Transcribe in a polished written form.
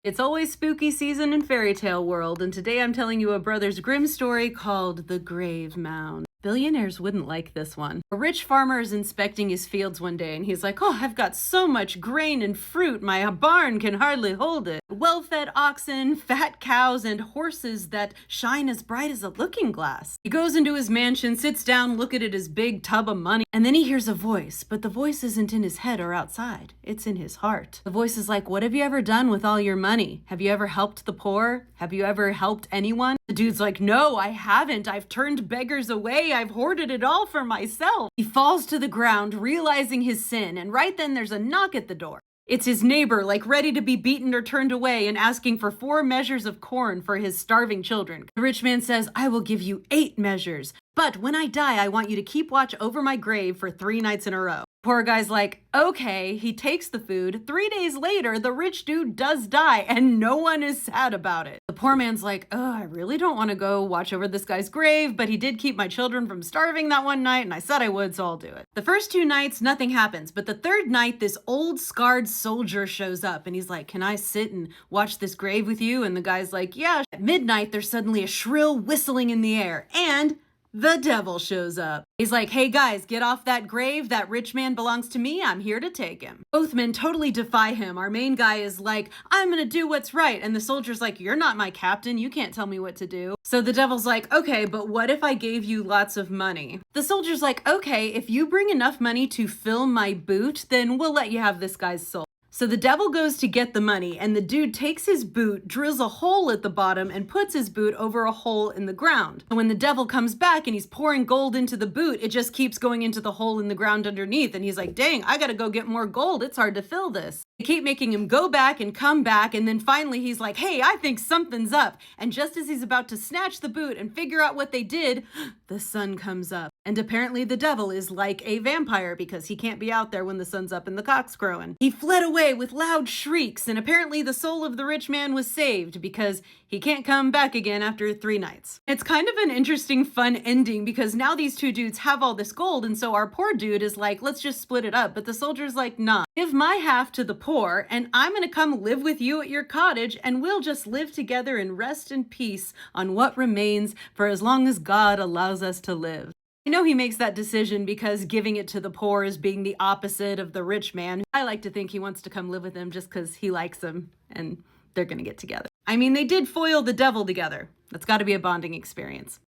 It's always spooky season in fairy tale world, and today I'm telling you a Brothers Grimm story called The Grave Mound. Billionaires wouldn't like this one. A rich farmer is inspecting his fields one day and he's like, "Oh, I've got so much grain and fruit, my barn can hardly hold it. Well-fed oxen, fat cows, and horses that shine as bright as a looking glass." He goes into his mansion, sits down, looking at his big tub of money, and then he hears a voice, but the voice isn't in his head or outside. It's in his heart. The voice is like, "What have you ever done with all your money? Have you ever helped the poor? Have you ever helped anyone?" The dude's like, "No, I haven't. I've turned beggars away. I've hoarded it all for myself." He falls to the ground, realizing his sin, and right then there's a knock at the door. It's his neighbor, like ready to be beaten or turned away and asking for 4 measures of corn for his starving children. The rich man says, "I will give you 8 measures, but when I die, I want you to keep watch over my grave for 3 nights in a row." Poor guy's like, okay. He takes the food. 3 days later, the rich dude does die, and no one is sad about it. The poor man's like, "Oh, I really don't want to go watch over this guy's grave, but he did keep my children from starving that one night, and I said I would, so I'll do it." The first 2 nights, nothing happens, but the 3rd night, this old scarred soldier shows up, and he's like, "Can I sit and watch this grave with you?" And the guy's like, "Yeah." At midnight, there's suddenly a shrill whistling in the air, and the devil shows up. He's like, "Hey guys, get off that grave. That rich man belongs to me. I'm here to take him." Both men totally defy him. Our main guy is like, "I'm gonna do what's right." And the soldier's like, "You're not my captain. You can't tell me what to do." So the devil's like, "Okay, but what if I gave you lots of money?" The soldier's like, "Okay, if you bring enough money to fill my boot, then we'll let you have this guy's soul." So the devil goes to get the money, and the dude takes his boot, drills a hole at the bottom, and puts his boot over a hole in the ground. And when the devil comes back and he's pouring gold into the boot, it just keeps going into the hole in the ground underneath. And he's like, "Dang, I gotta go get more gold. It's hard to fill this." They keep making him go back and come back, and then finally he's like, "Hey, I think something's up." And just as he's about to snatch the boot and figure out what they did, the sun comes up. And apparently the devil is like a vampire because he can't be out there when the sun's up and the cock's crowing. He fled away with loud shrieks, and apparently the soul of the rich man was saved because he can't come back again after 3 nights. It's kind of an interesting, fun ending because now these 2 dudes have all this gold, and so our poor dude is like, "Let's just split it up." But the soldier's like, "Nah, give my half to the poor, and I'm gonna come live with you at your cottage, and we'll just live together and rest in peace on what remains for as long as God allows us to live." I know he makes that decision because giving it to the poor is being the opposite of the rich man. I like to think he wants to come live with him just because he likes him and they're gonna get together. I mean, they did foil the devil together. That's gotta be a bonding experience.